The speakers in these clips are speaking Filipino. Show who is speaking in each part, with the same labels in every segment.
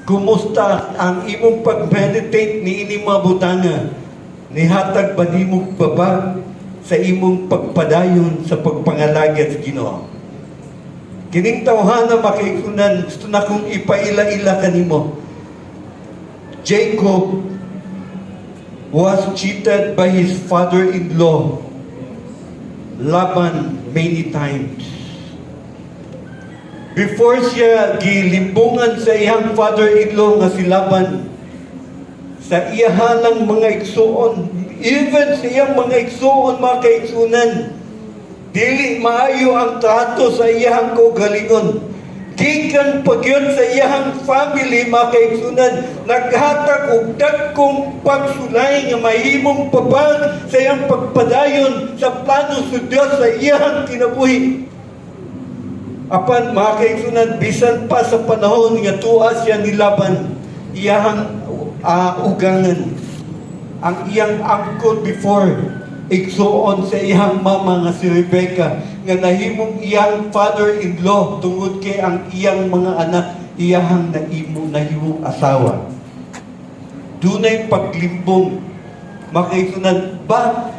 Speaker 1: Kumusta ang imong pag-meditate ni ini mga butanga? Nihatag ba nimong baba sa imong pagpadayon sa pagpangalagad sa Ginoo? Kining tawhana makikunan, gusto na kong ipaila-ila kanimo. Jacob was cheated by his father-in-law, Laban, many times. Before siya gilimbungan sa iyang father-in-law nga si Laban, sa iyahalang mga igsuon, even sa iyang mga igsuon, mga kaigsunan, dili maayo ang trato sa iyang kaugalingon. Gikan pagyon sa iyang family, mga kaigsunan, naghatag og dagkong pagsulay nga mahimong pabag sa iyang pagpadayon sa plano sa Dios sa iyang kinabuhi. Apan mga kaigsunan, bisan pa sa panahon nga tuwa siya ni Laban, iyang ugangan, ang iyang angkol before, igsuon sa iyang mama nga si Rebecca, nga nahimong iyang father-in-law tungod kay ang iyang mga anak, iyang nahimong asawa. Dunay paglimbong, mga kaigsunan, but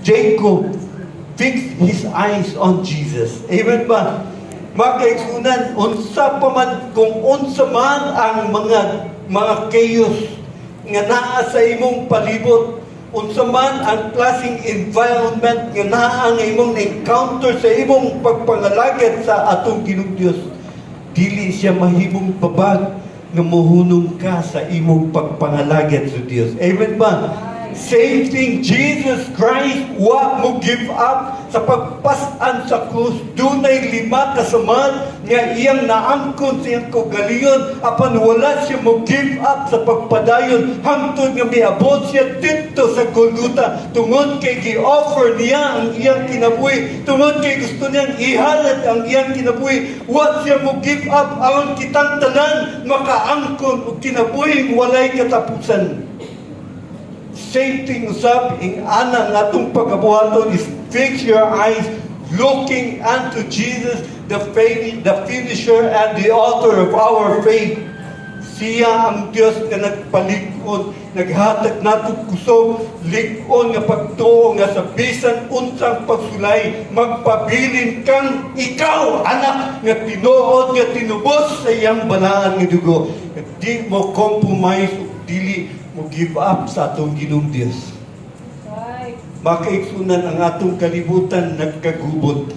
Speaker 1: Jacob fix his eyes on Jesus. Amen ba? Mga kaigsunan, unsa pa man, kung unsa man ang mga chaos nga naa sa imong palibot, unsa man ang klaseng environment nga naa nga imong encounter sa imong pagpangalagad sa atong Ginoong Dios, dili siya mahimong babag nga mohunong ka sa imong pagpangalagad sa Dios. Amen ba? Same thing, Jesus Christ, wa mo give up sa pagpasan sa krus. Dunay 5 kasamaan nga iyang naangkon sa iyang kaugalingon, apan wala siya mo give up sa pagpadayon hangtod nga miabot siya dito sa Golgotha. Tungod kay gi-offer niya ang iyang kinabuhi, tungod kay gusto niyang ihalad ang iyang kinabuhi, wa siya mo give up aron kitang tanan makaangkon og kinabuhi walay katapusan. Same thing usab ing ana nga atong pagkabuhaton is fix your eyes looking unto Jesus, the finisher and the author of our faith. Siya ang Dios nga nagpalig-on, naghatag nato kusog, lig-on nga pagtuo nga sa bisan unsang pagsulay, magpabilin kang ikaw, anak, nga tinuod, nga tinubos sa iyang balaan nga dugo. Di mo compromise o dili mo give up sa atong Ginoong Dios. Makaigsunan ang atong kalibutan nagkagubot.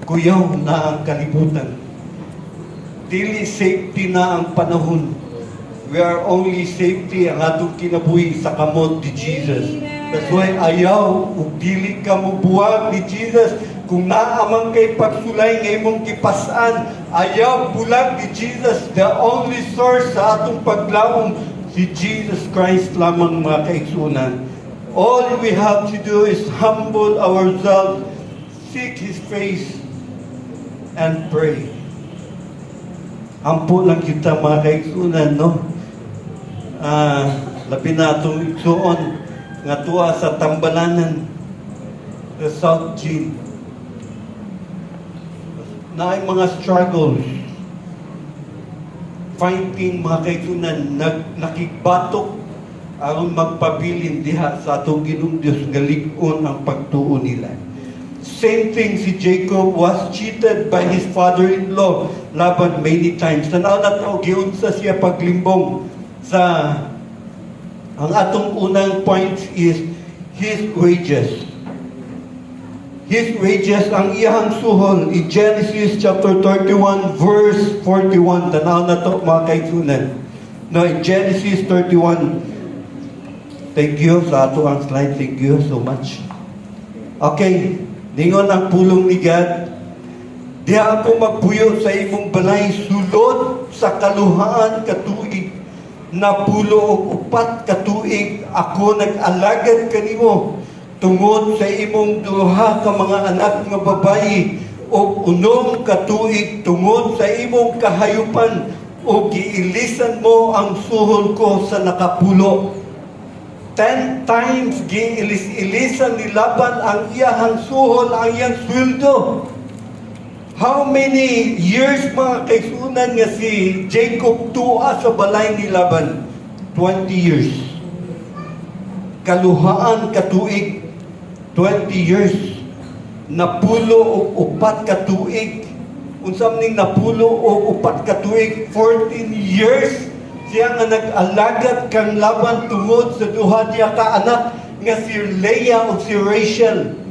Speaker 1: Kuyaw na ang kalibutan. Dili safety na ang panahon. We are only safety ang atong kinabuhi sa kamot ni Jesus. That's why ayaw ug dili ka mubuwag ni Jesus. Kung naamang kay pagsulay nga imong kipasan, ayaw bulag ni Jesus. The only source sa atong paglaom, si Jesus Christ lamang, mga kaigsunan. All we have to do is humble ourselves, seek His face, and pray. Ampo lang kita, mga kaigsunan, no? Labi na itong igsuon nga tuwa sa Tambalanan, the South Gene. Na ay mga struggles, fighting, mga kaigsunan, nakigbatok aron magpabilin diha sa atong Ginoong Dios nga lig-on ang pagtuo nila. Same thing, si Jacob was cheated by his father-in-law, Laban, many times. Tanaw na ito, giunsa siya paglimbong sa, ang atong unang point is his wages. His wages, ang iyang suhol, in Genesis chapter 31, verse 41. Tanaw na ito, mga kaigsunan. No, in Genesis 31, thank you sa ato ang slide. Thank you so much. Okay, ningon ang pulong ni God. Di ako magpuyo sa imong balay sulod sa kaluhaan katuig. Napulo og 4 katuig ako nag-alagad kanimo tungod sa imong 2 ka mga anak nga babayi o 9 katuig tungod sa imong kahayupan o giilisan mo ang suhol ko sa nakapulo. 10 times giilis-ilisan ni Laban ang iyang suhol, ang iyang sweldo. How many years mga kaigsunan nga si Jacob tuwa sa balay ni Laban? 20 years. Kaluhaan katuig, 20 years. Napulo o upat katuig. Unsam ning napulo o upat katuig, 14 years. Siya nga nag-alagad kang Laban tungod sa duha niya ka anak nga si Leah o si Rachel.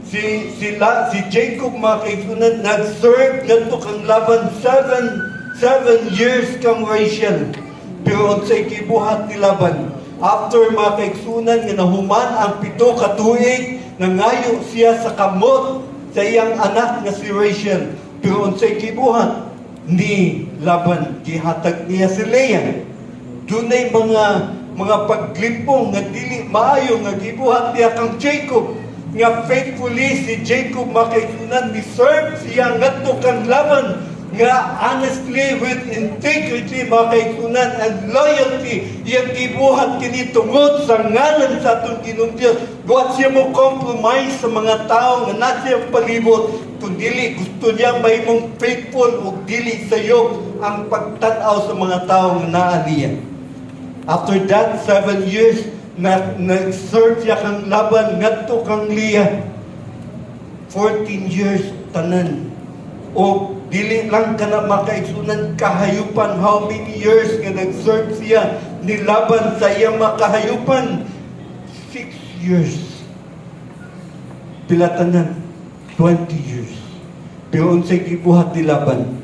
Speaker 1: Si Jacob mga kaigsunan nag-serve ngadto kang Laban 7 years kang Rachel. Pero unsay gibuhat ni Laban? After mga kaigsunan nga nahuman ang 7 katuig, nangayo siya sa kamot sa iyang anak nga si Rachel. Pero unsay gibuhat ni Laban? Gihatag niya si Leah. Dunay mga paglimpong nga dili maayo nga gibuhat niya kang Jacob. Nga faithfully si Jacob makaigsunan ni serve siya ngadto kang Laban nga honestly with integrity makaigsunan and loyalty iyang gibuhat kini tungod sa ngalan sa atong Ginoong Dios. Wa siya mo compromise sa mga tao nga nasa palibot, kundi gusto niya mahimong faithful ug dili sayo ang pagtan-aw sa mga tao nga naa niya. After that 7 years nag-serve siya kang Laban ngadto kang Leah. 14 years tanan. O dili lang ka na makaigsunan kahayupan. How many years nga nag-serve siya ni Laban sa iyang makahayupan? 6 years. Pila tanan? 20 years. Pero unsay gibuhat ni Laban?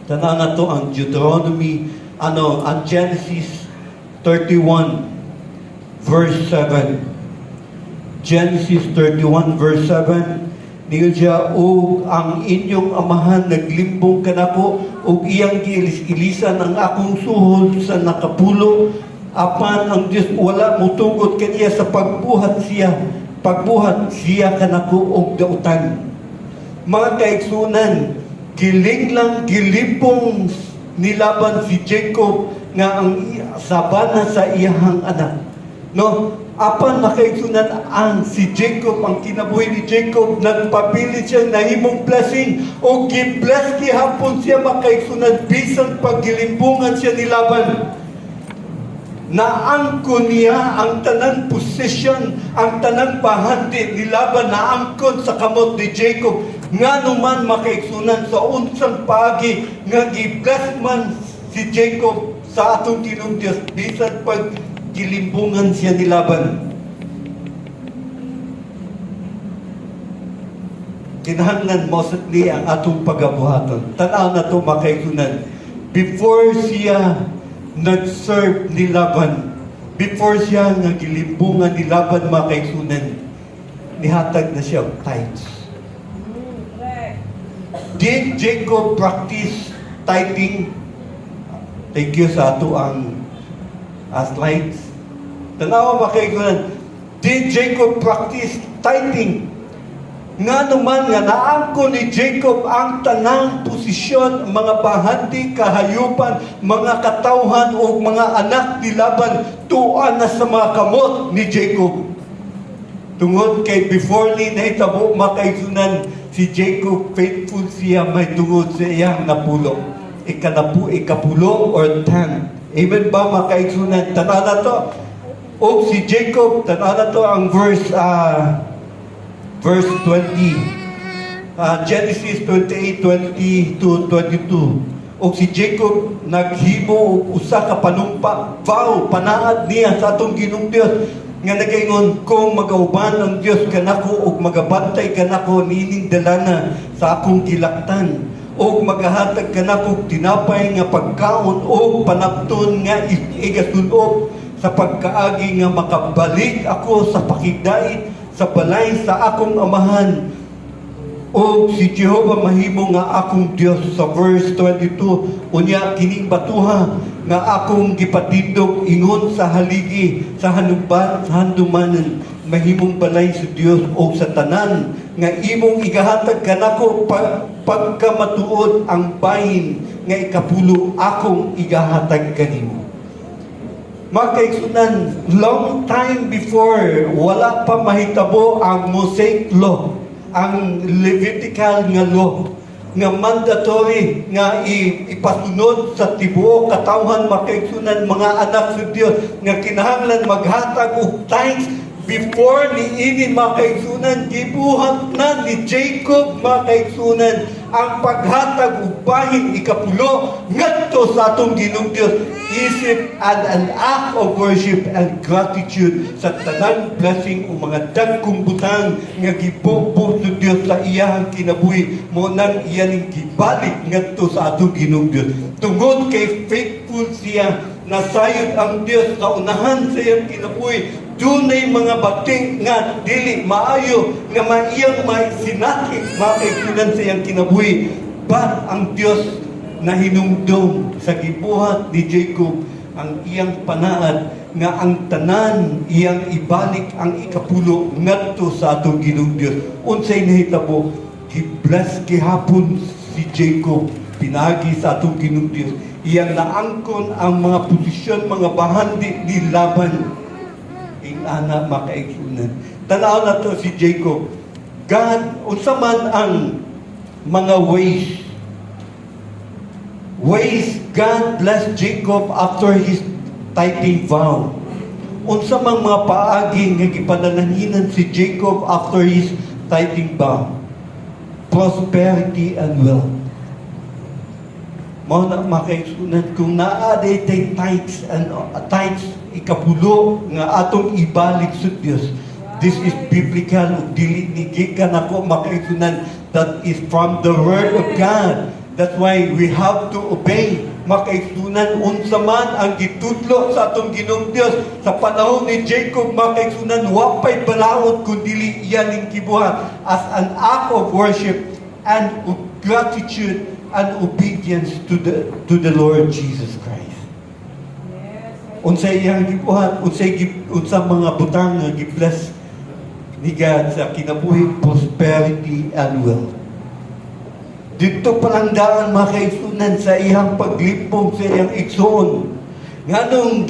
Speaker 1: Tanaw na to ang Deuteronomy, ang Genesis 31 verse 7. Genesis 31 verse 7. Niyo siya, "O ang inyong amahan naglimbong kanako, ug iyang giilis-ilisan ang akong suhol sa nakapulo, apan ang Dios wala mutugot kaniya sa pagbuhat siya kanako og dautan." Mga kaigsunan, gilimpong ni Laban si Jacob nga ang sabana sa iyahang anak. No, apan makaigsunan ang si Jacob, ang kinabuhi ni Jacob, nagpapilit siya na himong blessing o gi-bless gihapon siya makaigsunan bisan paggilimbungan siya ni Laban. Naangkon niya ang tanang posisyon, ang tanang bahandi ni Laban naangkon sa kamot ni Jacob. Nga naman makaigsunan sa unsang paagi nga gi-bless man si Jacob sa atong Ginoong Dios bisan pag gilimbungan siya ni Laban. Kinahanglan mostly ang atong pagabuhaton. Tanaw na to makaigsunan. Before siya nag-serve ni Laban, before siya nga gilimbungan ni Laban makaigsunan, nihatag na siya tithes. Did Jacob practice tithing? Thank you sa ato ang slides. Tanawa ba kayo? Did Jacob practice tithing? Nga naman nga naangko ni Jacob ang tanang posisyon, mga bahandi, kahayupan, mga katawhan o mga anak ni Laban tuan na sa mga kamot ni Jacob. Tungod kay before ni nahitabo makaigsunan si Jacob, faithful siya may tungod sa iyang napulo. Ikapulo or 10. Amen ba makaigsunan? Tanaw na to. O si Jacob, tanaw na to ang verse 20. Genesis 28:20-22. O si Jacob naghimo usa ka panumpa, vow, panaad niya sa atong Ginoong Dios nga nagaingon, kung magauban ang Dios kanako ug magabantay kanako nining dalana sa akong gilaktan, o magahatag kanako tinapay nga pagkaon o panapton nga igasunob sa pagkaagi nga makabalik ako sa pakigdait sa balay sa akong amahan, o si Jehovah mahimo nga akong Dios. Sa verse 22, unya kining batuha nga akong gipatindog ingon sa haligi sa handumanan, mahimong balay sa Dios o sa tanan nga imong igahatag kanako pagkamatuod ang bahin nga ikapulo akong igahatag kanimo. Makaigsunan, long time before, wala pa mahitabo ang Mosaic law, ang Levitical nga law. nga mandatory nga ipasunod sa tibuok katawhan makaigsunan mga anak sa Dios nga kinahanglan maghatag og thanks before ni ini makaigsunan gibuhat na ni Jacob makaigsunan ang paghatag og bahin ikapulo ngadto sa atong Ginoong Dios isip and an act of worship and gratitude sa tanang blessing o mga dagkong butang nga gibubo sa Dios sa iyang kinabuhi mo nang iyaning gibalik ngadto sa atong Ginoong Dios tungod kay faithful siya nasayod ang Dios sa unahan sa iyang kinabuhi dunay mga bati nga dili maayo nga maiyang maisinati makaigsunan sa iyang kinabuhi but ang Dios na hinumdum sa gibuhat ni Jacob ang iyang panaad nga ang tanan iyang ibalik ang ikapulo ngadto sa atong Ginoong Dios unsay nahitabo gi-bless gihapon si Jacob pinagi sa atong Ginoong Dios iyang naangkon ang mga posisyon mga bahandi ni Laban ing ana makaigsunan tanaw na to si Jacob God unsa man ang mga ways God blessed Jacob after his tithing vow unsa mang mga paagi nga gipanalanghinan si Jacob after his tithing vow prosperity and wealth mao na makaigsunan kung naa day tithes and tithes ikapulo nga atong ibalik sa Dios this is biblical ug dili ni gikan ako makaigsunan that is from the word of God that's why we have to obey makaigsunan unsa man ang gitudlo sa atong Ginoong Dios sa panahon ni Jacob makaigsunan wa pay balaod kun dili iyaning gibuhat as an act of worship and of gratitude and obedience to the Lord Jesus Christ. Unsay iyang gibuhat, unsa mga butang nga gi-bless ni God sa kinabuhi prosperity and wealth. Dito palang daan makaigsunan sa iyang paglipong sa iyang igsoon. Nganong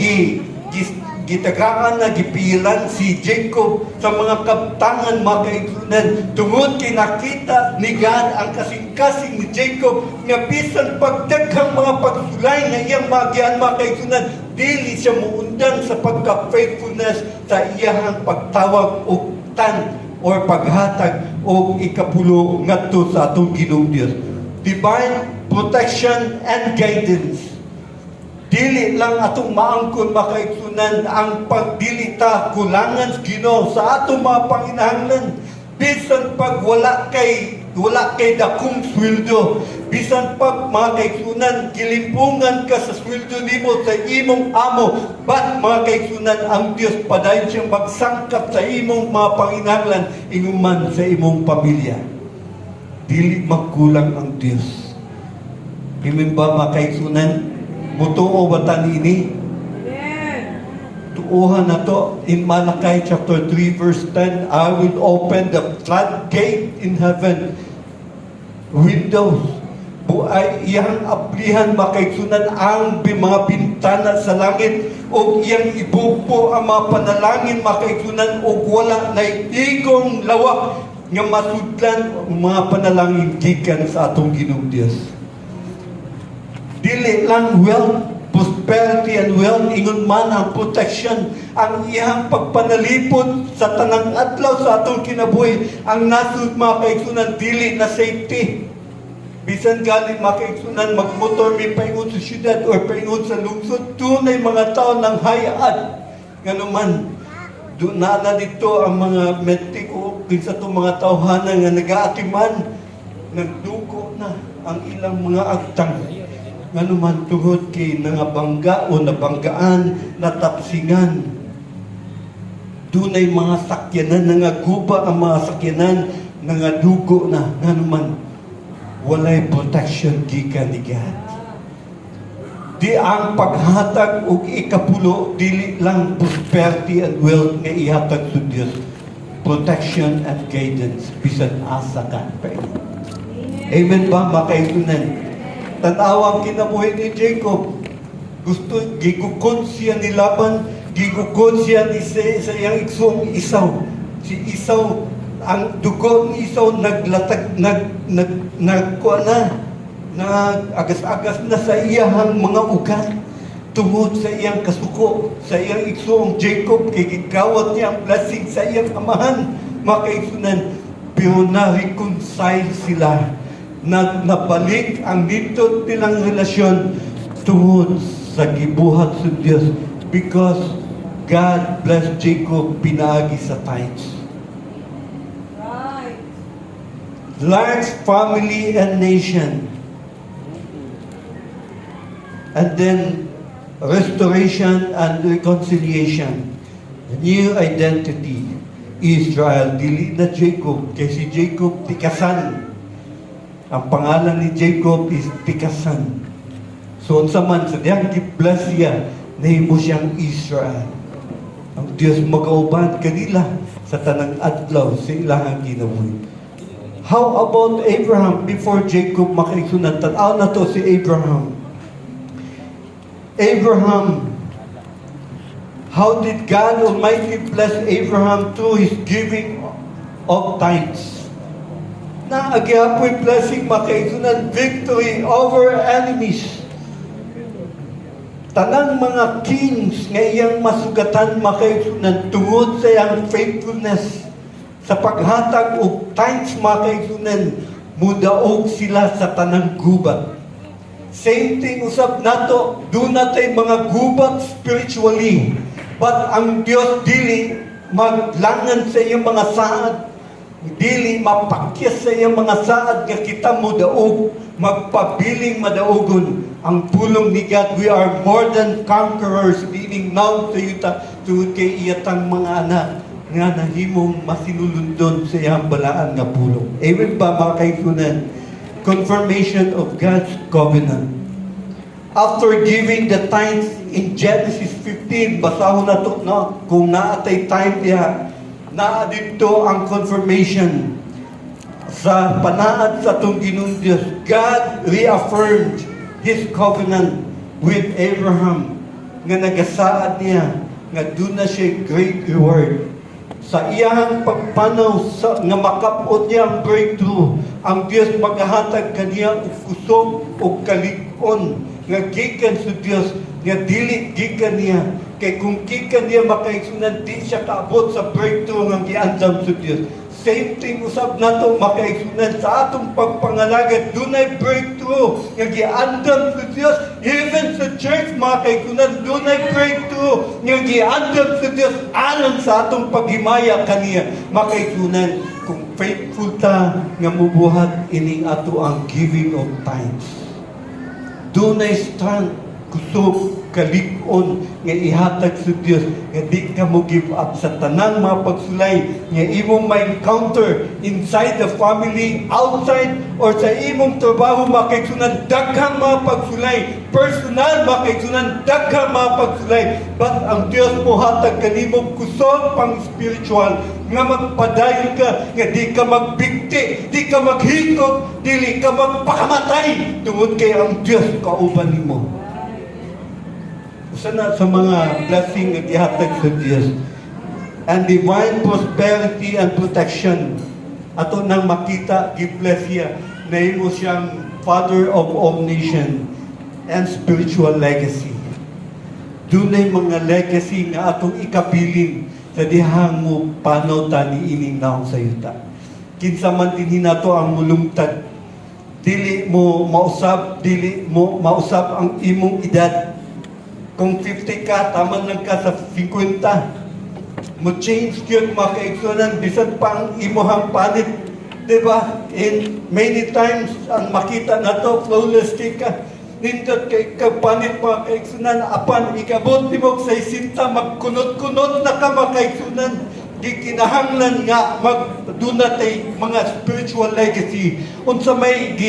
Speaker 1: gitagaan na gipilan si Jacob sa mga kabtangan makaigsunan tungod kay nakita ni God ang kasing-kasing ni Jacob nga bisan pagdaghang mga pagsulay nga iyang magian makaigsunan dili siya muundang sa pagka-faithfulness sa iyang pagtawag og tan or paghatag og ikapulo ngadto sa atong Ginoong Dios divine protection and guidance. Dili lang atong maangkon makaigsunan ang pagdilita kulangan sa Ginoo sa atong mga panginahanglan bisan pag wala kay dakong sweldo bisan pag mga kaigsunan gilimpungan ka sa sweldo nimo sa imong amo but mga kaigsunan ang Dios padayon siyang magsangkap sa imong mga panginahanglan inuman sa imong pamilya dili magkulang ang Dios. Amen ba mga kaigsunan? Mutuo ba tanini? Tuuhan na to in Malachi chapter 3 verse 10 I will open the floodgate in heaven windows buay iyang ablihan makaigsunan ang mga bintana sa langit o iyang ibupo ang mga panalangin makaigsunan o wala na igong lawak nga masudlan mga panalangin gikan sa atong Ginoong Dios. Dili lang wealth, prosperity and wealth, ingon man ang protection, ang iyang pagpanalipod sa tanang adlaw sa atong kinabuhi, ang nasud mga kaigsunan, dili na safety. Bisan galing mga kaigsunan, magmotor may paingon sa syudad or paingon sa lungsod, tunay mga tao ng hayaan. Nga naman, doon na dito ang mga metik o kinsa itong mga tawhanan nga nag-aatiman, nagdugo na ang ilang mga agtang. Nga naman tungod kay nangabangga o nabanggaan, natapsingan. Dunay mga sakyanan, nangaguba ang mga sakyanan, nangadugo na. Nga naman, walay protection gikan ni God. Di ang paghatag o ikapulo, dili lang prosperity and wealth nga ihatag sa Diyos. Protection and guidance, bisan asa ka. Amen ba, mga kaigunan? Tanawang kinabuhi ni Jacob. Gusto, gigukod siya ni Laban, gigukod siya ni sa iyang igsong Isaw. Si Isaw, ang dugo ni Esau naglatag agas-agas na sa iyang mga ugat tungod sa iyang kasuko, sa iyang igsoong Jacob, kay gigawat niya ang blessing sa iyang amahan, mga kaigsunan. Pero na-reconcile sila, nabalik ang nindot nilang relasyon tungod sa gibuhat sa Diyos, because God blessed Jacob pinaagi sa tithes.
Speaker 2: Right.
Speaker 1: Large family and nation. And then restoration and reconciliation. New identity. Israel, dili na Jacob. Kaya si Jacob, Tikasan. Ang pangalan ni Jacob is Tikasan. So, unsa man, sa diyang gibless siya, nahimo siyang Israel. Ang Diyos magauban kanila sa tanang adlaw sa ilang ginabuhi. How about Abraham before Jacob makaigsunan? Tanaw na to si Abraham. Abraham, how did God Almighty bless Abraham through his giving of tithes? Na agyapoy blessing makaigsunan, victory over enemies. Tanang mga kings nga iyang masugatan makaigsunan tungod sa iyang faithfulness sa paghatag og tithes makaigsunan, mudaog sila sa tanang gubat. Same thing usab nato, do natay mga gubat spiritually, but ang Dios dili maglangan sa iyang mga saad, dili mapakyas sa iyang mga saad nga kita mudaog, magpabiling madaogon ang pulong ni God. We are more than conquerors, meaning now to yuta to kay iyatang mga anak nga nahimong masinulundon sa iyang balaan nga pulong. Amen ba mga kaigsunan? Confirmation of God's covenant. After giving the tithes in Genesis 15, basahon na to, no? Kung naatay time diha, naa dito ang confirmation sa panaad sa itong Ginoong Diyos. God reaffirmed His covenant with Abraham nga nagasaad niya nga doon na siya great reward. Sa iyang pagpanaw nga makapot niya ang breakthrough, ang Diyos maghahatag kaniya og kusog og kalig-on nga gikan sa Diyos nga dili gikan niya. Kay kung gikan niya makaigsunan, di siya kaabot sa breakthrough nga giandam sa Diyos. Same thing usab nato makaigsunan sa atong pagpangalagad, dunay breakthrough nga giandam sa Dios. Even sa church makaigsunan, dunay breakthrough nga giandam sa Dios alang sa atong paghimaya kaniya. Makaigsunan, kung faithful ta nga mubuhat ining ato ang giving of tithes, dunay strength, kusog, kalig-on nga ihatag sa Dios nga di ka mo give up sa tanang mga pagsulay nga imong ma-encounter inside the family, outside, or sa imong trabaho makaigsunan, daghang mga pagsulay, personal makaigsunan, daghang mga pagsulay, but ang Dios mo hatag kanimo kusog pang spiritual nga magpadayon ka, nga di ka magbigti, di ka maghikog, dili ka magpakamatay tungod kay ang Dios kauban nimo. Sana sa mga blessing nga gihatag sa Dios and divine prosperity and protection, ato nang makita gibless siya, nahimo siyang Father of all nation and spiritual legacy. Dunay mga legacy nga atong ikabiling sa dihang mo panaw ta ni ining naong sa yuta. Kinsa man dinhi nato ang mulungtad, dili mo mausab ang imong edad. Kung 50 ka, taman lang ka sa 50. Mo change yun, makaigsunan, bisan pa ang imuhang panit. Diba? In many times, ang makita na to, flawless ka. Nindot kay kapanit makaigsunan, apan ikabot di mo sa isinta, magkunot-kunot na ka makaigsunan. Di kinahanglan nga magdunatay mga spiritual legacy. Unsa may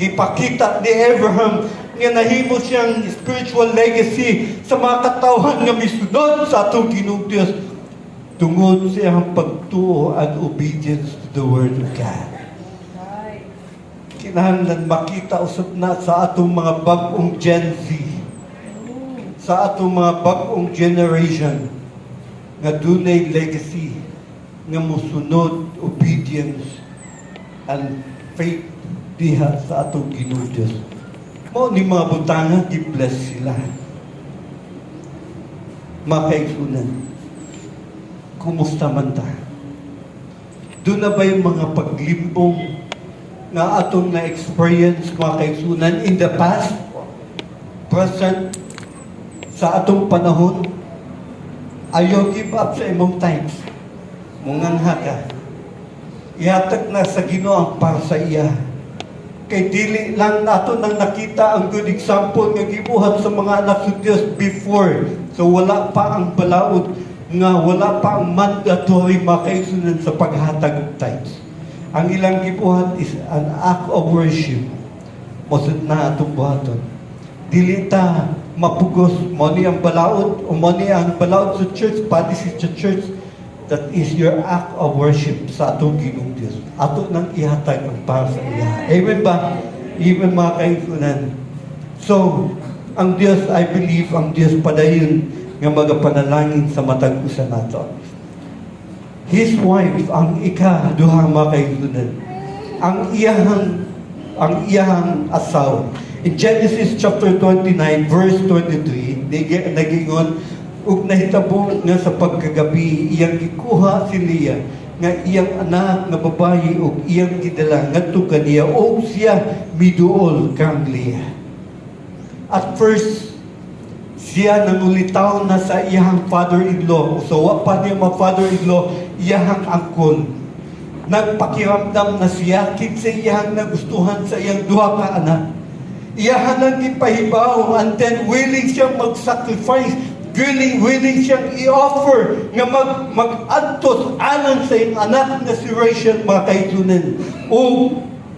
Speaker 1: gipakita ni Abraham nga nahimo siyang spiritual legacy sa mga katawhan nga misunod sa atong Ginoong Dios tungod sa iyang pagtuo and obedience to the Word of God. Kinahanglan makita usab na sa atong mga bag-ong Gen Z, sa atong mga bag-ong generation nga dunay legacy nga musunod obedience and faith diha sa atong Ginoo Dios. Mao ni mga butanga gi-bless sila. Mga kaigsunan, kumusta man ta? Doon na ba yung mga paglimbong nga atong na-experience, mga kaigsunan, in the past, present, sa atong panahon? Ayaw give up sa imong times. Mungangha ka. Ihatag na sa Ginoo ang para sa iya. Kay dili lang nato nang nakita ang good example nga gibuhat sa mga anak sa Dios before. So wala pa ang balaod nga wala pa ang mandatory makaisunan sa paghatag og tithes. Ang ilang gibuhat is an act of worship. Mosud na atong buhaton. Dili ta mapugos mo ni ang balaod o mo ni ang balaod sa church, policy sa church. That is your act of worship sa atong Ginoong Diyos. Ato nang ihatag ang para sa iya. Amen ba? Even mga kaisunan. So, ang Diyos, I believe, ang Diyos padayon nga magapanalangin sa matag usa nato. His wife, ang ika-duha mga kaisunan, ang iyahang asawa. In Genesis chapter 29, verse 23, nagingon, ug nahitabo nga sa pagkagabi iyang gikuha si Leah nga iyang anak nga babayi ug iyang gidala ngadto kaniya ug siya miduol kang Leah. At first siya nangulitaw na sa iyang father-in-law, so wa pa niya ma-father-in-law, iyang angkol. Nagpakiramdam na siya kinsa iyang nagustuhan sa iyang duha ka anak. Iyahan ang gipahibaw and then willing siyang mag-sacrifice, willing siyang i-offer nga mag-adtos alang sa iyong anak na si Rachel, mga kaitunan. O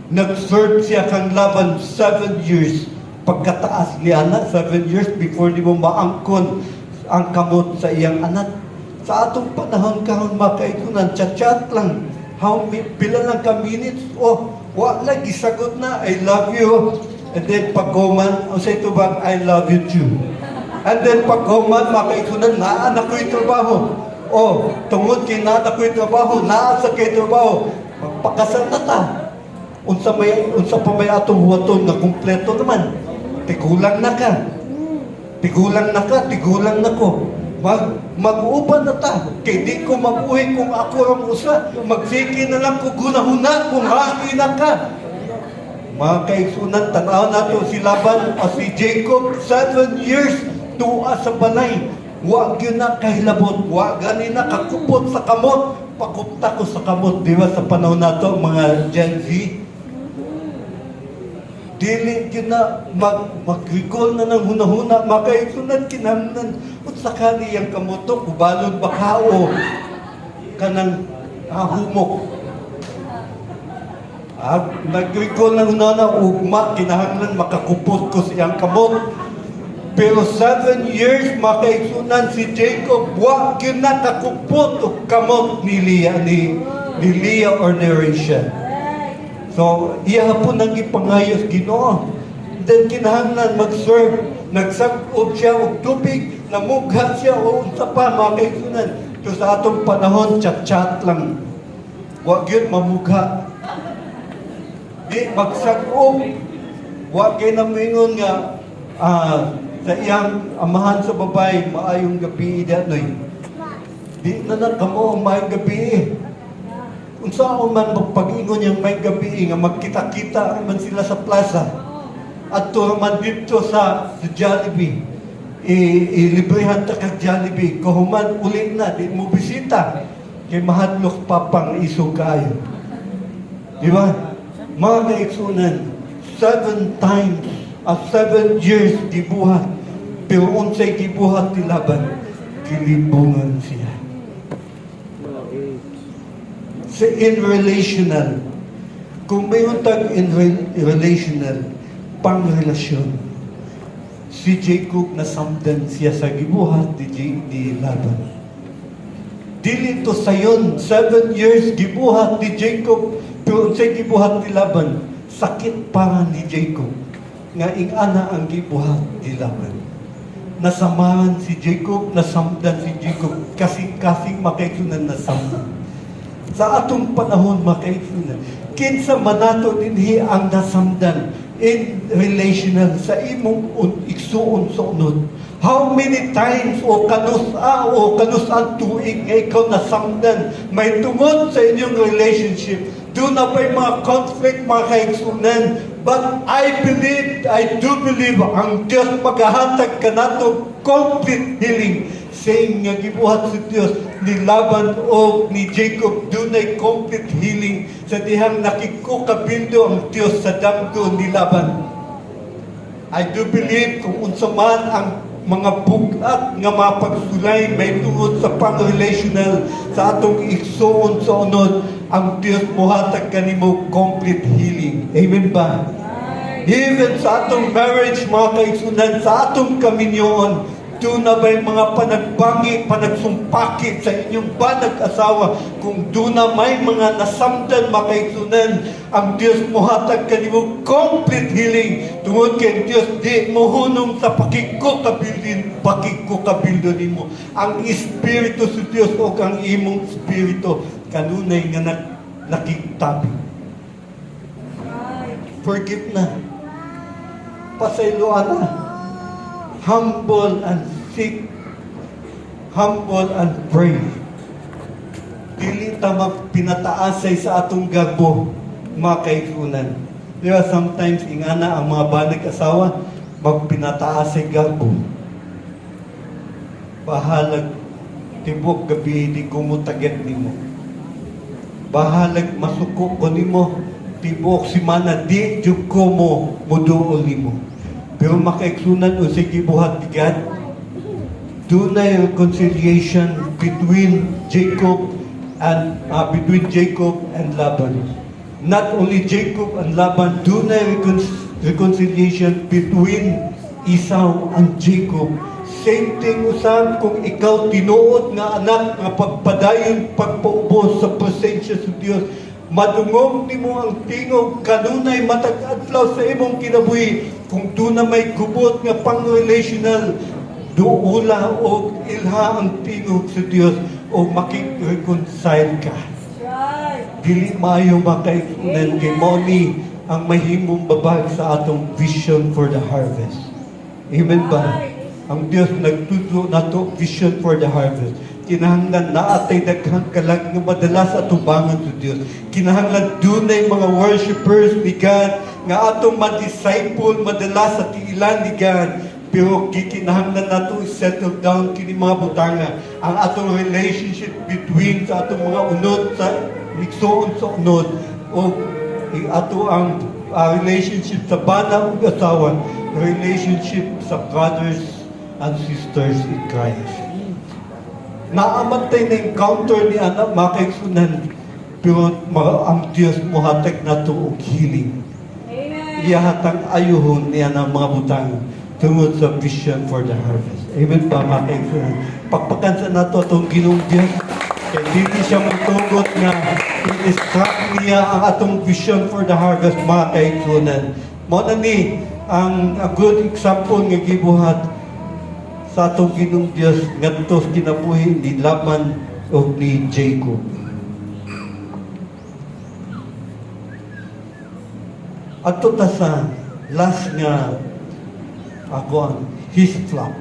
Speaker 1: nag-serve siya kang laban 7 years. Pagkataas ni anak, 7 years before di mo maangkon ang kamot sa iyang anak. Sa atong panahon kahon, mga kaitunan, chat-chat lang. Pila lang ka minutes, wala, gisagot na, I love you. And then pag-comment, say to bag, I love you too. And then pag-comment, makaikunan, naanak ko yung trabaho. Tungod kay naanak ko yung trabaho, naasa kay trabaho. Magpakasal na ta. Unsa pa may atong huwaton na kumpleto naman. Tigulang na ka. Tigulang na ko. Mag-uban na ta. Kay di ko mag-uwi kung ako ang usa. Magsiki na lang ko gunahuna kung hangi na ka. Mga kaigsunan, tanaw nato si Laban o si Jacob, 7 years tuwa sa balay. Wa gyud na kahilabot, wa gani na kakupot sa kamot. Pakupta ko sa kamot, di ba sa panahon nato mga Gen Z? Dili gyud na mag-recall na ng hunahuna, mga kaigsunan, kinahanglan utsa kani yang kamoto, kubalod bakao kanang humok. Nag-recall ng nana ugma, kinahanglan makakupot ko siyang kamot. Pero 7 years, makaigsunan si Jacob, wag yun nakakupot o kamot ni Leah or ni Rachel. So, iya po nang ipangayos Ginoo. Then kinahanglan mag-serve, nagsag-ob siya og tubig, namugha siya o unsa pa, makaigsunan. So sa atong panahon, chat-chat lang. Wag yun mamugha. Di magsag-om, wa kay namingon nga sa iyang amahan sa babae, maayong gabi danoy. Di na kamo ang maayong gabi. Kung saan man magpag-ingon yung maayong gabi, nga magkita-kita man sila sa plaza. At man dito sa Jollibee, ilibrehan ta kag Jollibee, kahuman ulit na, di mo bisita. Kay mahadlok papang iso kayo. Di ba? Mga kaigsunan, 7 times, 7 years gibuhat, pero unsay gibuhat ti Laban, kilibungan siya. In relational, kung may untag in relational, pang-relasyon, si Jacob nasamdan siya sa gibuhat di Laban. Dili to sayon, 7 years gibuhat ni Jacob, pero sa gibuhat ni Laban, sakit para ni Jacob. Nga ing-ana ang gibuhat ni Laban. Nasamahan si Jacob, nasamdan si Jacob, kasing-kasing makaikunan nasamdan. sa atong panahon mga kaigsunan, kinsa manato dinhi ang nasamdan in relational sa imong igsuon sa unod. How many times o kanus ang tuig nga ikaw nasamdan may tungod sa inyong relationship? Doon na ba'y mga conflict, mga kaigsunan? But I do believe, ang Diyos maghahatag ka nato complete healing. Saying nga gibuhat sa Diyos ni Laban o ni Jacob, doon ay complete healing sa dihang nakikukabildo ang Diyos sa damgo ni Laban. I do believe kung unsa man ang mga bugat nga mapagsulay may tungod sa pang-relational sa atong igsoon sa unod, ang Diyos mohatag kanimo complete healing. Amen ba? Even sa atong marriage, mga kaigsunan, sa atong kaminyoon, doon na ba'y mga panagbangi, panagsumpaki sa inyong banag asawa, kung doon na may mga nasamdan, mga kaigsunan, ang Diyos mohatag kanimo complete healing. Tungod kay Diyos, di mohunong sa pakikukabildo nimo. Ang Espiritu sa Diyos o ang imong Espiritu, kanunay nga nakiktabi. Forgive na. Pasayloan na. Humble and seek. Humble and pray. Dili ta magpinataasay sa atong gagbo, mga kaigsunan. Diba, sometimes ingana ang mga banag asawa, magpinataasay gagbo. Bahalag tibok gabi di kumutaget nimo. Bahalag masuko ko nimo, tibok si mana di jud ko mo muduol nimo. Pero makaigsunan o sige buhat bigat, doon na yung reconciliation between Jacob and Laban. Not only Jacob and Laban, doon na yung reconciliation between Esau and Jacob. Same thing usab kung ikaw tinuod nga anak nga pagpadayon pagpaubos sa presensya sa Dios, madungog nimo ang tingog kanunay matag adlaw sa imong kinabuhi kung doon na may gubot nga pang-relational, duula o ilha ang tingog sa Dios o makik-reconcile ka. Dili maayo makaigsunan kay mao ni ang mahimong babag sa atong vision for the harvest. Amen ba? Ang Dios nagtudlo nato vision for the harvest. Kinahanglan naatay daghang kalag nga madala sa atubangan sa Dios. Kinahanglan dunay mga worshipers ni God nga atong ma-disciple madala sa tiilan ni God. Pero kinahanglan nato settle down kini mga butanga ang atong relationship between sa atong mga unod sa igsoon sa unod o ato ang relationship sa bana ug asawa, relationship sa brothers and sisters in Christ. Naamatay na encounter ni anak makaigsunan, pero ang Diyos mohatag na ito og healing.
Speaker 2: Amen.
Speaker 1: Iyahatang ayuhon niya ng mga butang tungod sa vision for the harvest. Amen ba makaigsunan? Pakpakan sa nato itong Ginoong Diyos. Kaya hindi siya magtugot na i-distract niya ang atong vision for the harvest, mga kaigsunan. Muna ni ang a good example nga gibuhat sa atong Ginoong Diyos ngadto kinabuhi ni Laban o ni Jacob. Adto ta sa last nga his flock.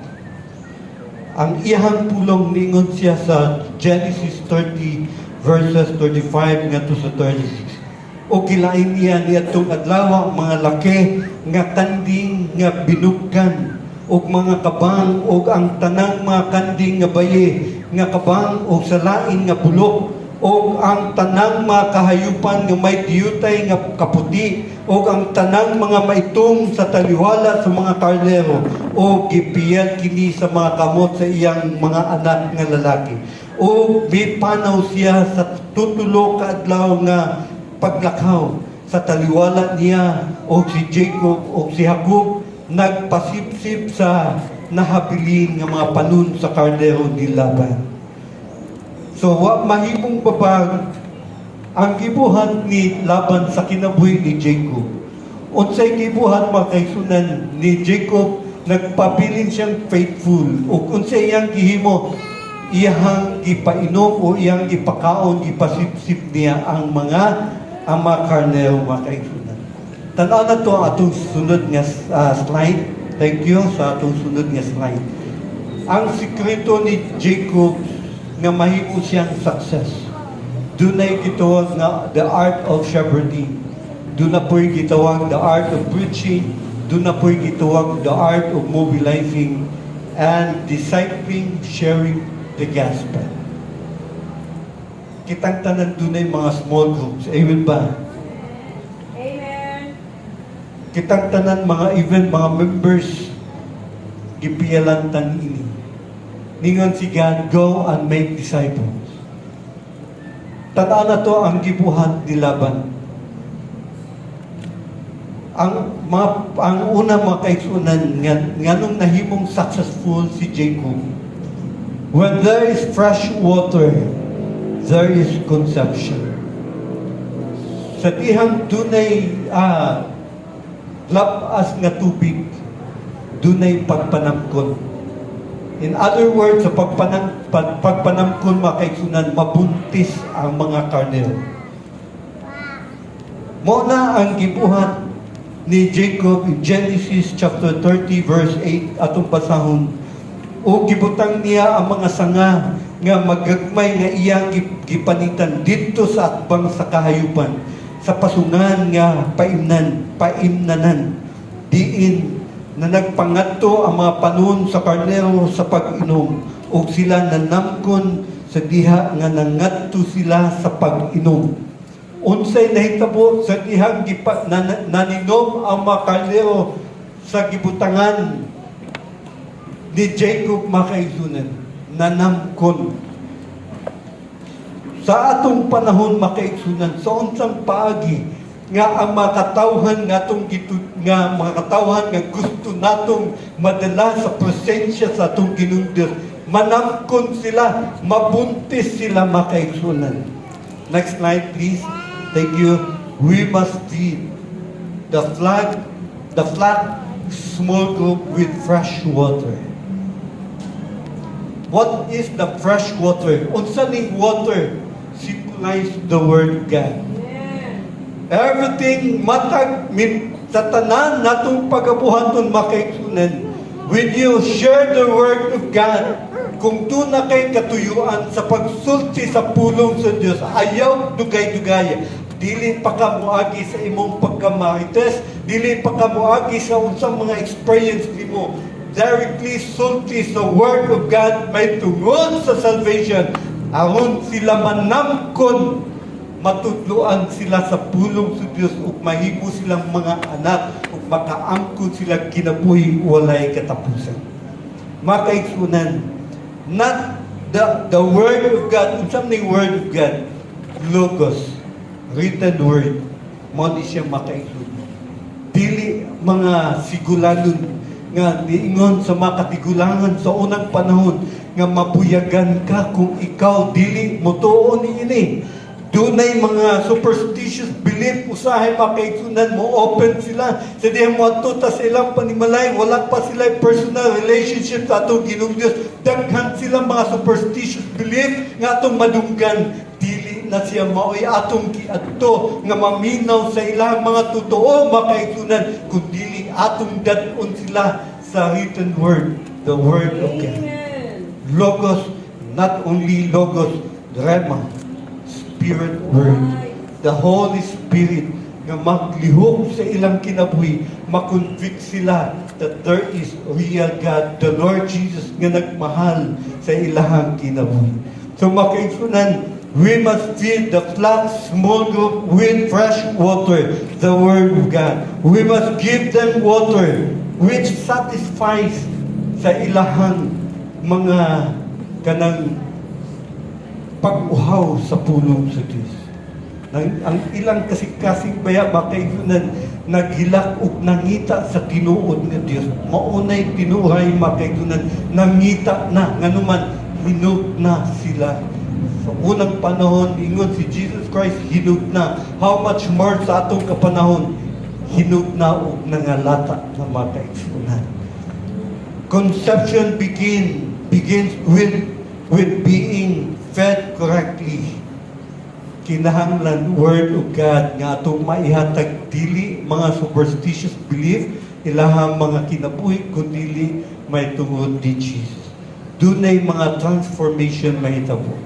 Speaker 1: Ang iyang pulong ningon siya sa Genesis 30 verses 35 ngadto sa 36. O kilain niya niadtong adlaw mga laki nga kanding nga binugkan og mga kabang og ang tanang mga kanding nga baye nga kabang og sa lain nga bulok og ang tanang mga kahayupan nga may diyutay nga kaputi og ang tanang mga maitong sa taliwala sa mga kardero og gipiyad kini sa mga kamot sa iyang mga anak nga lalaki og mipanaw siya sa tutulo ka adlaw nga paglakaw sa taliwala niya og si Jacob og si Jacob nagpasipsip sa nahabilin nga mga panun sa kardero ni Laban. So, wa mahimong babag ang gibuhat ni Laban sa kinabuhi ni Jacob. Unsay gibuhat mga kaigsunan ni Jacob, nagpabilin siyang faithful. O unsay iyang gihimo, iyang gipainom o iyang gipakaon, gipasip-sip niya ang mga karnero, mga kaigsunan. Tanaw na to ang atong sunod nga slide. Thank you sa atong sunod nga slide. Ang sikreto ni Jacob nga mahimo siyang success. Dunay gitawag nga the art of shepherding. Doon na po'y gitawag the art of preaching. Doon na po'y gitawag the art of mobilizing and discipling, sharing the gospel. Kitang tanan dunay mga small groups. Amen ba?
Speaker 2: Amen.
Speaker 1: Kitang tanan mga event, mga members, gipialantan ini. Ningon si God, go and make disciples. Tanaw na to ang gibuhat ni Laban. Ang una mga kaigsunan nganong nahimong successful si Jacob. When there is fresh water, there is conception. Sa dihang dunay labas nga tubig, dunay pagpanamkon. In other words, sa pagpanamkon mga kaigsunan, mabuntis ang mga karnero. Muna ang gibuhat ni Jacob in Genesis chapter 30 verse 8 atong basahon. O gibutang niya ang mga sanga nga magagmay nga iyang gipanitan dito sa atbang sa kahayupan, sa pasungan nga paimnanan diin na nagpangadto ang mga panahon sa karnero sa pag-inom, ug sila nanamkon sa diha nga nangadto sila sa pag-inom. Unsay nahitabo sa dihang naninom ang mga karnero sa gibutangan ni Jacob, mga kaigsunan, nanamkon. Sa atong panahon, mga kaigsunan, sa unsang paagi nga ang mga katawhan mga katawhan nga gusto natong madala sa presensya sa atong Ginoong Dios, manamkon sila, mabuntis sila, mga kaigsunan. Next slide, please. Thank you. We must feed the flat small group with fresh water. What is the fresh water? Unsa ning water symbolize the word of God.
Speaker 2: Amen.
Speaker 1: Everything matag sa tanan natong pagabuhaton, makaigsunan. When you share the word of God, kung doon na kay katuyuan sa pagsulti sa pulong sa Diyos, ayaw dugay-dugay. Dili pa ka moagi sa imong pagkamarites, dili pa ka moagi sa unsang mga experience nimo. Directly sulti sa word of God may tungod sa salvation. Aron sila manamkon, matudluan sila sa pulong sa Diyos ug mahimo silang mga anak ug makaangkon sila kinabuhi walay katapusan. Makaigsunan, not the word of God, something word of God, logos, written word, mo di siya makaigsunan. Dili mga sigulanon nga niingon sa mga katigulangan sa unang panahon nga mabuyagan ka kung ikaw dili motuon ini. Dunay mga superstitious belief usahay makaigsunan mo, open sila sa diha mo atuta sa ilang panimalay, wala pa sila personal relationship sa atong Ginoong Dios. Daghan sila mga superstitious belief nga atong madunggan. Dili na siya maoy atong kiadto nga maminaw sa ilang mga totoo makaigsunan, kung dili atong dadon sila sa written word, the word of God.
Speaker 2: Amen.
Speaker 1: Logos, not only logos, rema, Spirit word. The Holy Spirit nga maglihok sa ilang kinabuhi, makonvict sila that there is real God, the Lord Jesus nga nagmahal sa ilang kinabuhi. So makaigsunan, we must feed the flat small group with fresh water, the Word of God. We must give them water which satisfies sa ilahang mga kanang pag-uhaw sa pulong sa Diyos. Ang ilang kasing baya makaigsunan, naghilak ug nangita sa tinuod nga Diyos. Maunay tinuray makaigsunan, nangita na, nganuman hinug na sila. Sa unang panahon, ingon si Jesus Christ, hinug na. How much more sa atong kapanahon, hinug na ug nangalata na makaigsunan. Conception begins with with being fed correctly. Kinahanglan word of God nga atong maihatag dili mga superstitious belief ilahang mga kinabuhi kundi may tungod ni Jesus. Dunay mga transformation mahitabo.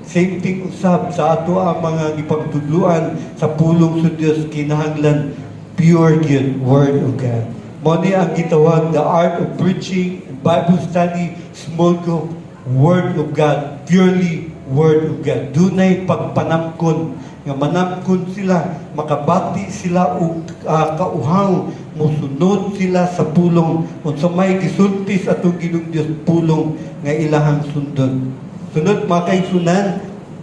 Speaker 1: Same thing usab sa ato ang mga gipagtudluan sa pulong sa Dios, kinahanglan pure gyud word of God. Mao ni ang gitawag the art of preaching, Bible study, small group, word of God, purely word of God. Dunay pagpanamkon nga manamkon sila, makabati sila og kauhaw, musunod sila sa pulong unsa may gisulti sa atong Ginoong Dios, pulong nga ilahang sundon. Sunod mga kaigsunan,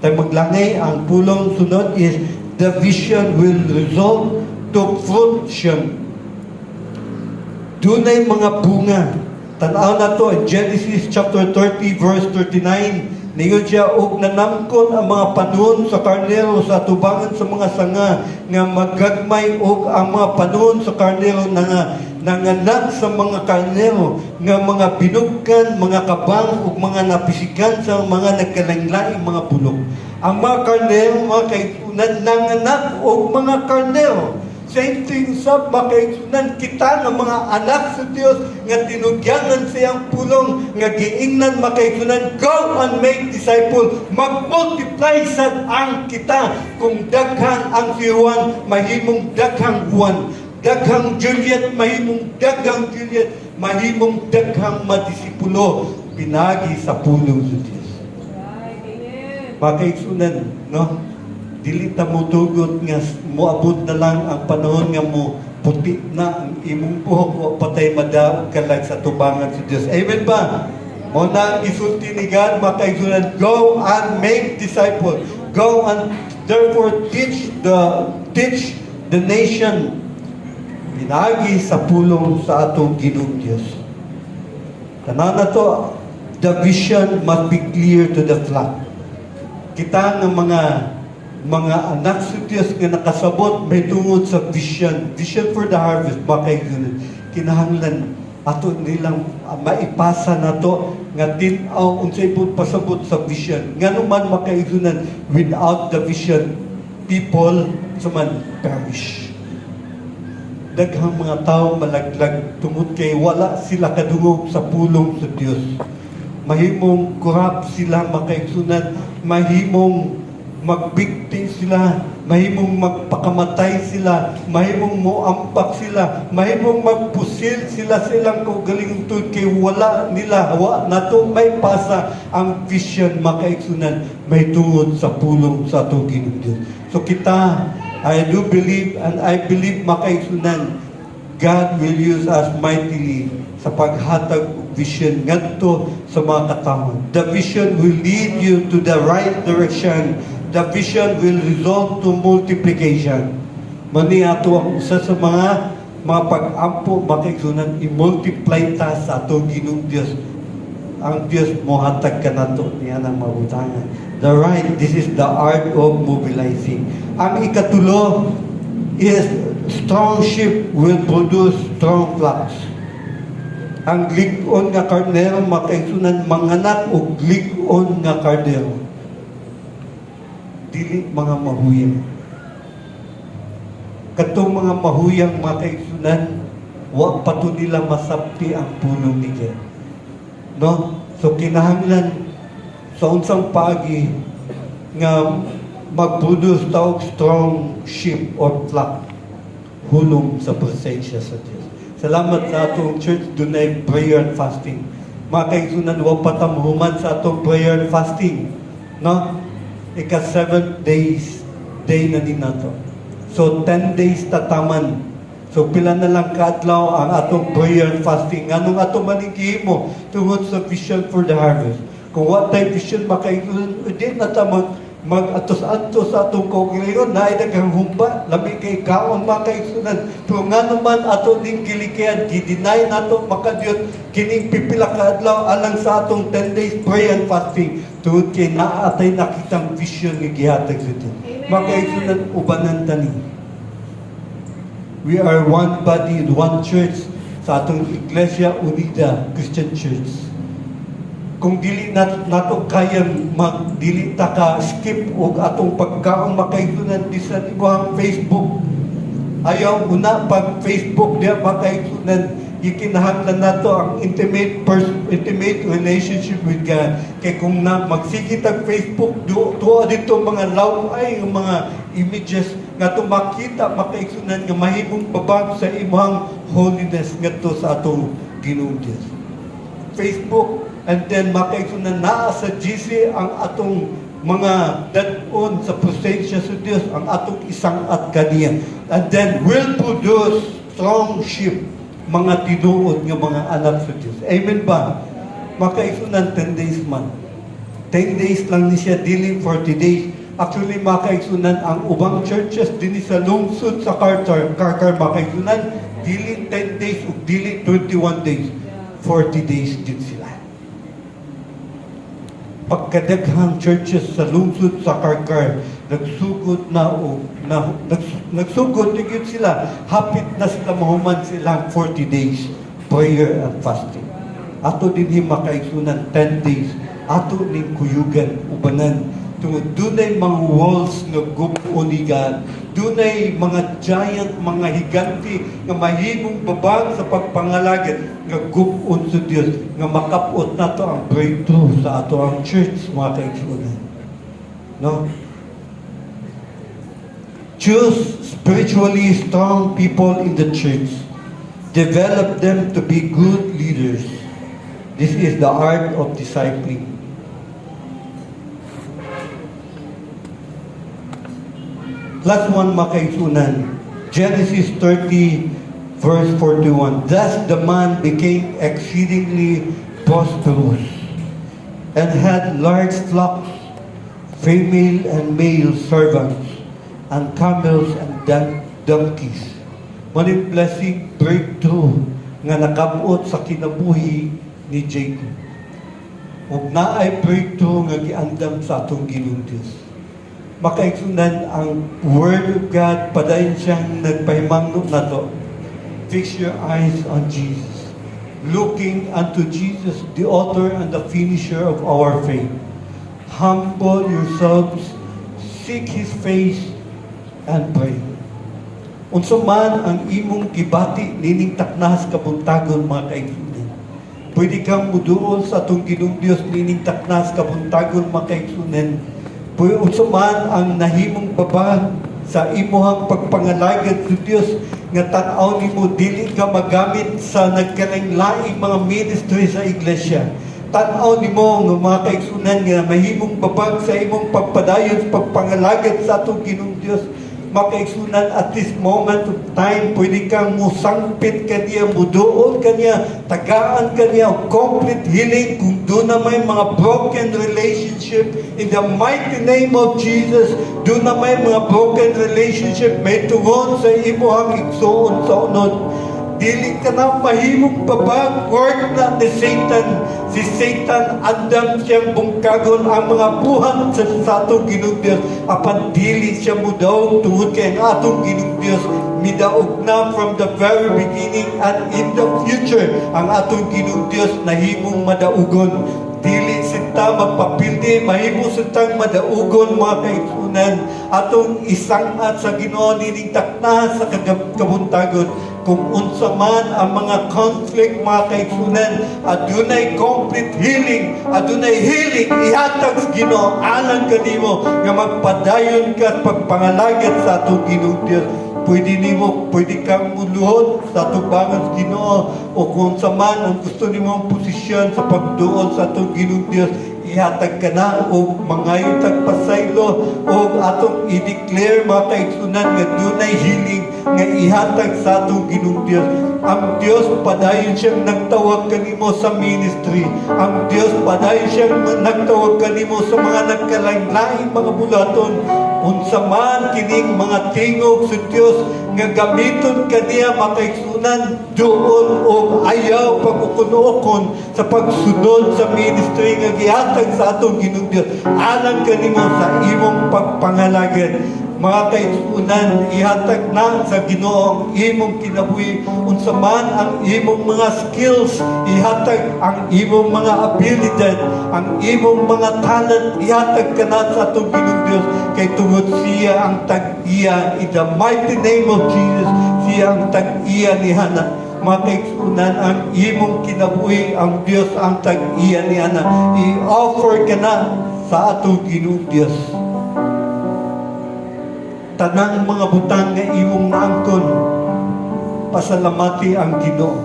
Speaker 1: tayo maglangay, ang pulong sunod is the vision will result to fruition. Dunay mga bunga. Tanaw na to in Genesis chapter 30 verse 39. Ningon siya, og nanamkon ang mga panahon sa karnero sa tubangan sa mga sanga nga magagmay og ang mga panahon sa karnero nga nanganak sa mga karnero nga mga binugkan, mga kabang ug mga napisigan sa mga nagkalanglaing mga bulok. Ang mga karnero, mga kaigsunan, nanganak og mga karnero. Same thing sa makaigsunan kita ng mga anak sa Dios nga tinugyangan siyang pulong nga giingnan makaigsunan, go and make disciple, mag-multiply sad ang kita. Kung daghang ang si Juan, mahimong daghang Juan, daghang Juliet, mahimong daghang Juliet, mahimong daghang madisipulo pinagi sa pulong sa Dios.
Speaker 2: Right. Amen.
Speaker 1: Makaigsunan, no? Dili ta mo tugot nga moabot na lang ang panahon nga mo puti na ang imong buhok o patay madaog ka lang sa tubangan sa Dios. Amen ba? Mo na ang isulti ni God, makaigsunan, go and make disciple. Go and therefore teach the nation. Pinagi sa pulong sa atong Ginoong Dios. Tanaw na to, the vision must be clear to the flock. Kita ng mga anak sa Diyos nga nakasabot may tungod sa vision for the harvest, makaigsunan. Kinahanglan ato nilang maipasa na to nga tinaw unsay pud pasabot sa vision. Nganuman makaigsunan, without the vision, people suman perish. Daghang mga tao malaglag tungod kay wala sila kadungog sa pulong sa Dios. Mahimong corrupt sila makaigsunan, mahimong magbigti sila, mahimong magpakamatay sila, mahimong moampak sila, mahimong magpusil sila sa ilang kaugalingong tud kay wala nila nato may pasa ang vision makaigsunan may tungod sa pulong sa atong Ginoong Dios. So kita, I do believe and I believe makaigsunan, God will use us mightily sa paghatag og vision ngadto sa mga katawhan. The vision will lead you to the right direction. The vision will result to multiplication. Mani ato ang usa sa mga pag-ampo makaigsunan, i-multiply ta sa atong Ginoong Dios. Ang Dios mohatag kanato niya ng mabutangan. The right, this is the art of mobilizing. Ang ikatulo is strong sheep will produce strong flocks. Ang lig-on nga karnero makaigsunan manganak og lig-on nga karnero. Dili mga mahuyang. Katong mga mahuyang makaigsunan, wa pa to nila masabti ang pulong ni God. No? So kinahanglan sa unsang pagi nga mag-produce taog strong sheep or flock hulong sa presensya sa Dios. Salamat sa atong church, dunay prayer and fasting. Makaigsunan, wa pa ta mahuman sa atong prayer and fasting. No? Ika-7 days, day na din nato. So, 10 days tataman. So, pila na lang kaadlaw ang atong prayer and fasting. Anong atong manigihimo tungod sa vision for the harvest. Kung what type vision makaigsunan, hindi na ta mag-atos-atos sa atong kaugalingon, naidagang humba, labi kay kaon makaigsunan. Pero nga naman ato ning gilikihan, gidinay nato makadiyot, kining pipila kaadlaw alang sa atong 10 days prayer and fasting. Tuod kay naatay nakitang vision nga gihatag sa Dios. Makaigsunan, ubanan tani. We are one body, one church sa atong Iglesia Unida Christian Church. kung dili nato kayang dili ta ka skip og atong pagkaon makaigsunan bisan imong Facebook. Ayaw una pag Facebook diya makaigsunan ikinahanglan nato ang intimate relationship with God. Kay kung magsigit ang Facebook tuwa dito mga laway mga images nga makita makaigsunan nga mahimong babag sa imong holiness ngadto sa atong Ginoong Dios. Facebook, and then makaigsunan naa sa GC ang atong mga daton sa presensya sa Dios, ang atong isang at kaniya. And then will produce strong sheep, mga tinuod nga mga anak sa Dios. Amen ba? Makaigsunan 10 days man. 10 days lang ni siya, dili 40 days. Actually, makaigsunan ang ubang churches din sa lungsod sa Carcar makaigsunan, dili 10 days o dili 21 days. 40 days din sila. Pagkadaghang churches sa lungsod sa Carcar, nagsugod nagsugod din sila. Hapit na sila mahuman silang 40 days prayer and fasting. Ato din makaigsunan 10 days. Ato ning kuyugan, ubanan. Tungod dunay mga walls nga gupunigan, dunay mga giant, mga higanti nga mahimong babag sa pagpangalagad nga gupon sa Dios nga makapot nato ang breakthrough sa ato ang church, mga kaigsunan. No? Choose spiritually strong people in the church. Develop them to be good leaders. This is the art of discipling. Last one, makaigsunan. Genesis 30, verse 41. Thus the man became exceedingly prosperous and had large flocks, female and male servants, and camels and donkeys. Maning blessing breakthrough nga nakabot sa kinabuhi ni Jacob. Ug naay breakthrough nga giandam sa atong Ginoong Dios. Makaigsunan ang Word of God, padayon siyang nagpahimangno na to. Fix your eyes on Jesus. Looking unto Jesus, the author and the finisher of our faith. Humble yourselves, seek His face, and pray. Unsa man ang imong gibati nining taknas kabuntagon, mga kaigsunan. Pwede kang muduol sa atong Ginoong Dios nining taknas kabuntagon, mga kaigsunan. Unsa man ang nahimong babag sa imuhang pagpangalagad sa Dios nga tan-aw nimo dili ka magamit sa nagkalain-laing mga ministry sa iglesia. Tan-aw nimo nga mga kaigsunan nga mahimong babag sa imong pagpadayon sa pagpangalagad sa atong Ginoong Dios. Makaigsunan at this moment of time, pwede kang musangpit kaniya, muduol kaniya, tagaan kaniya, complete healing kung doon na may mga broken relationship. In the mighty name of Jesus, doon na may mga broken relationship, may tungon sa imuhang igsuon sa unod. Dili ka na mahimong babag, work na ni Satan. Si Satan, andam siyang bungkagon ang mga buhat sa atong Ginoong Dios. Apan dili siya mudaog tungod kay ang atong Ginoong Dios. Midaog na from the very beginning and in the future. Ang atong Ginoong Dios nahimong madaugon. Dili sinta magpapildi, mahimo sintang madaugon, mga kaigsunan. Atong isangat sa Ginoo nining takna sa kabuntagon. Kung unsa man ang mga conflict, mga kaigsunan, adunay complete healing, adunay healing ihatag sa Ginoo alang kanimo nga magpadayon ka pagpangalagad sa atong Ginoong Dios. Pwede kang muluhod sa tubangan sa Ginoo, o kung sa man ang gusto nimo ang posisyon sa pagduol sa atong Ginoong Dios, ihatag ka na o mangayon tagpasaylo o atong i-declare, mga kaigsunan, nga dunay healing nga ihatag sa atong Ginoong Dios. Ang Dios padayon siyang nagtawag kanimo sa ministry. Ang Dios padayon siyang nagtawag kanimo sa mga nagkalain-laing mga bulaton. Unsa man kining mga tingog sa Dios nga gamiton kaniya, mga kaigsunan, duol o ayaw pagkukunuokon sa pagsunod sa ministry nga gihatag sa atong Ginoong Dios alang kanimo sa imong pagpangalagad. mga kaigsunan, ihatag na sa Ginoo ang imong kinabuhi. Unsa man ang imong mga skills, ihatag ang imong mga abilidad, ang imong mga talent, ihatag ka na sa atong Ginoong Dios, kay tungod siya ang tag-iya. In the mighty name of Jesus, siya ang tag-iya ni Hana. Mga kaigsunan, ang imong kinabuhi, ang Dios ang tag-iya ni Hana. I-offer ka na sa atong Ginoong Dios. Tanang mga butang nga imong naangkon, pasalamati ang Ginoo.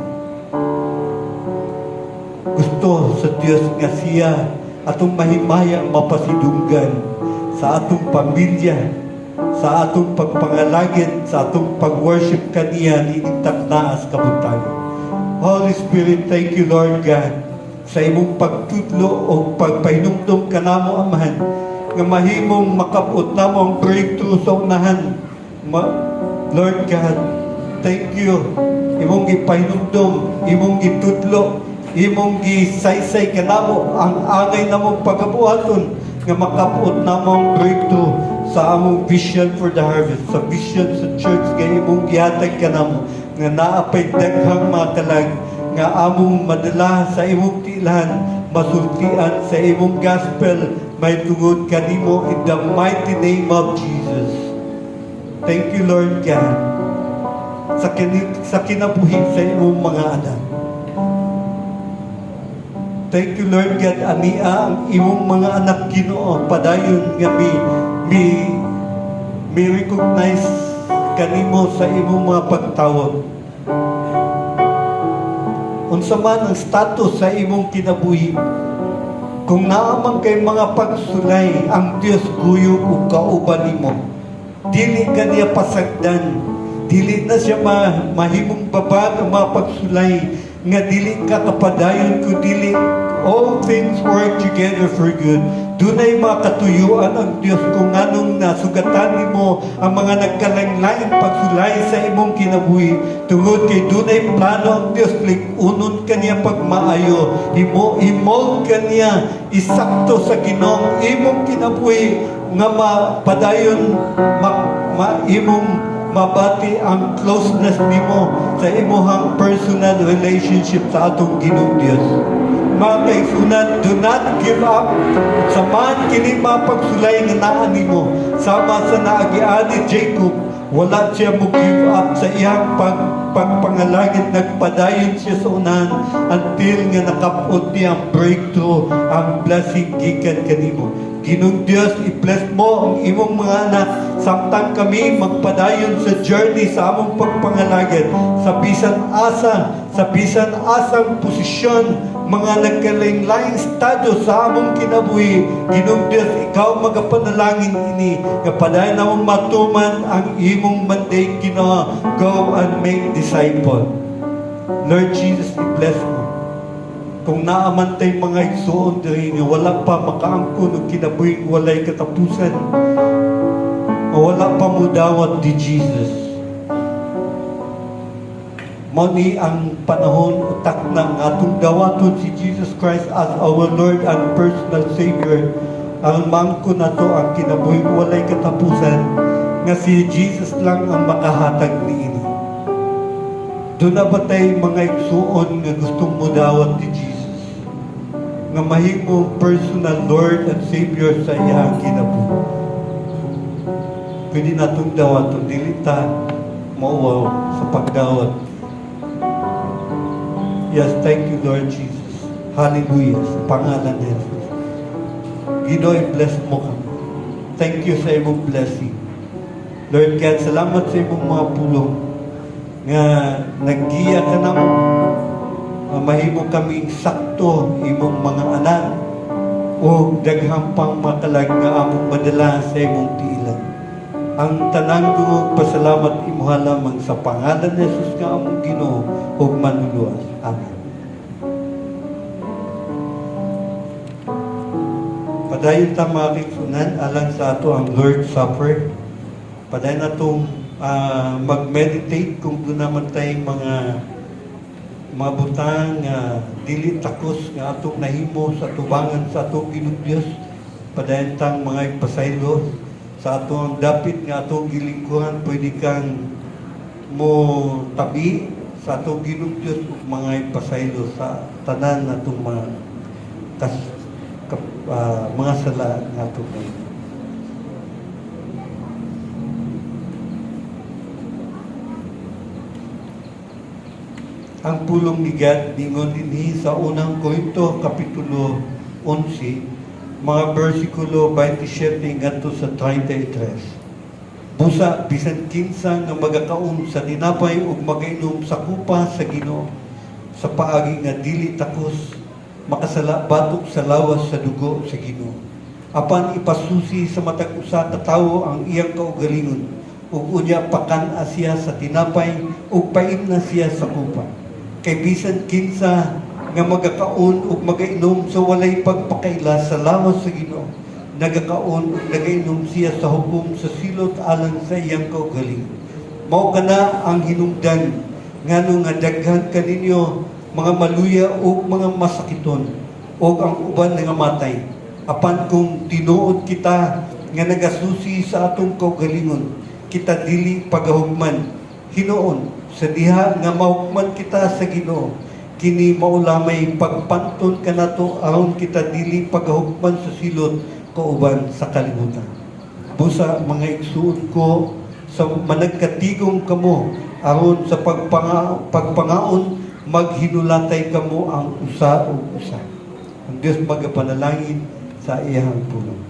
Speaker 1: Gusto sa Dios nga siya atong mahimaya mapasidunggan sa atong pamilya, sa atong pagpangalagid, sa atong pag-worship kaniya ni taknaas kabutang. Holy Spirit, thank you Lord God sa imong pagtudlo o pagpahinumdum kanamo Amahan, nga mahimong makabot na mo ang breakthrough sa unahan. Lord God, thank you. Imong gipahinumdum, imong gitudlo, imong gisaysay ka na mo, ang angay na mong pagabuhaton, nga makabot na mo ang breakthrough sa among vision for the harvest, sa vision sa church, nga imong gihatag ka na mo, nga naapay daghang mga kalag, nga among madala sa imong tilan, masultian sa imong gospel, may tungod kanimo in the mighty name of Jesus. Thank you Lord God sa kinabuhi sa imong mga anak. Thank you Lord God, ania ang imong mga anak Ginoo, padayon nga mi recognize kanimo sa imong mga pagtawag. Unsa man ang status sa imong kinabuhi, kung naamang kay mga pagsulay, ang Dios guyo ug kauban nimo. Dili kaniya pasagdan, dili na siya mahimong babag ang mga pagsulay, nga dili ka kapadayon kundi all things work together for good. Dunay makatuyuan ang Dios kung anong nasugatan nimo ang mga nagkalanglaing pagsulay sa imong kinabuhi. Tungod kay dunay plano ang Dios, unon kaniya pagmaayo, imold kaniya isakto sa Ginoong imong kinabuhi, nga mapadayon imong mabati ang closeness nimo sa imong personal relationship sa atong Ginoong Dios. Mga kaigsunan, do not give up. Samahan kini mapagsulay nga naa nimo. Sama sa naagian ni Jacob, wala siya mo give up sa iyang pagpangalagid. Nagpadayon siya sa unahan until nga nakapot niya ang breakthrough, ang blessing gikan kanimo. Ginoong Dios, i-bless mo ang imong mga anak, samtang kami magpadayon sa journey sa among pagpangalagid, sa bisan asang posisyon, mga nagkalain-laing estado sa among kinabuhi. Ginoong Dios, ikaw magapanalangin ini, nga padayon namong matuman ang imong mandate, Ginoo. Go and make disciple. Lord Jesus, i-bless mo. Kung naamantay mga igsuon diri nga wala pa makaangkon og kinabuhi, walay katapusan, wala pa mo dawat di Jesus. Mao ni ang panahon utak ng atong dawaton si Jesus Christ as our Lord and personal Savior. Ang mangko nato ang kinabuhi, walay katapusan, nga si Jesus lang ang makahatag niini. Doon na ba tayo mga igsuon nga gustong mo dawat ni Jesus, nga mahimong personal Lord and Savior sa iyang kinabuhi? Pwede natong dawaton, dili ta mauwaw sa pagdawat. Yes, thank you Lord Jesus. Hallelujah. Sa pangalan ni Jesus. Ginoo, bless mo kami. Thank you sa imong blessing. Lord God, salamat sa imong mga pulong nga naggiya ka na mo. Mahimo kami sakto imong mga anak o daghang pang makalag nga among madala sa imong tiilan. Ang tanang dungog pasalamat imuha lamang sa pangalan ni Jesus nga among Ginoo ug manluluwas. Amen. Padayon ta mga kaigsunan alang sa ato ang Lord's Supper. Padayon natong mag-meditate kung doon naman tayong mga butang dili takos nga atong nahimo sa tubangan sa atong Ginoong Dios. Padayon tang mga ipasaylo sa atong dapit nga atong gilingkuhan, pwede kang mo tabi sa atong Ginoong Dios ug mga ipasaylo sa tanan natong mga mga sala nga atong ngayon. Ang pulong ni God ningon dinhi sa unang Korinto kapitulo 11 mga bersikulo 27 ngadto sa 33. Busa bisan kinsa nga magakaon sa tinapay ug magainom sa kupa sa Ginoo sa paagi nga dili takos makasala batok sa lawas sa dugo sa Ginoo. Apan ipasusi sa matag usa ka tawo ang iyang kaugalingon ug unya pakan-a siya sa tinapay ug paimna siya sa kupa. Kay bisan kinsa nga magakaon ug magainom sa walay pagpakaila sa lawas sa Ginoo, nagakaon ug nagainom siya sa hukom sa silot alang sa iyang kaugalingon. Mao kana ang hinungdan ngano nga daghan kaninyo mga maluya ug mga masakiton ug ang uban nga matay. Apan kung tinuod kita nga nagasusi sa atong kaugalingon, kita dili pagahugman. Hinoon sa diha nga mahukman kita sa Ginoo, kini maulamay pagpanton kanato aron kita dili pagahukman sa silot kauban sa kalibutan. Busa mga igsuon ko sa managkatigom kamo aron sa pagpangaon maghinulatay kamo ang usa ug usa. Ang Dios magapanalangin sa iyang pulong.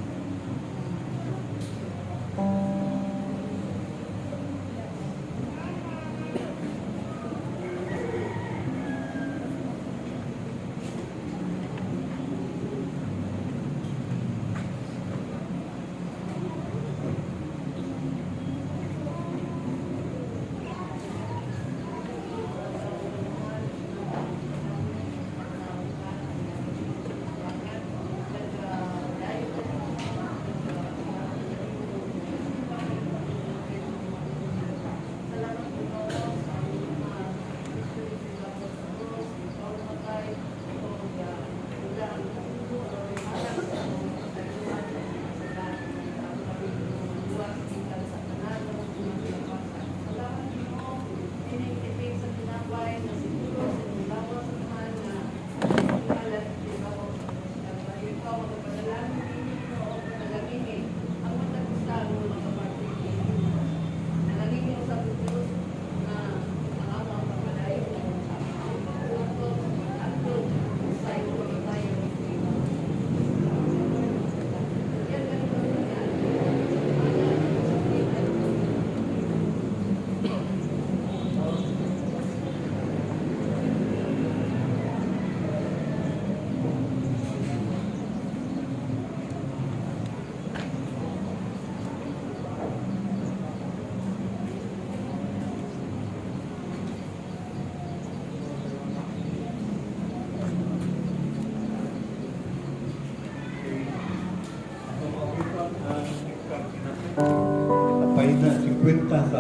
Speaker 1: Napay na 50 sa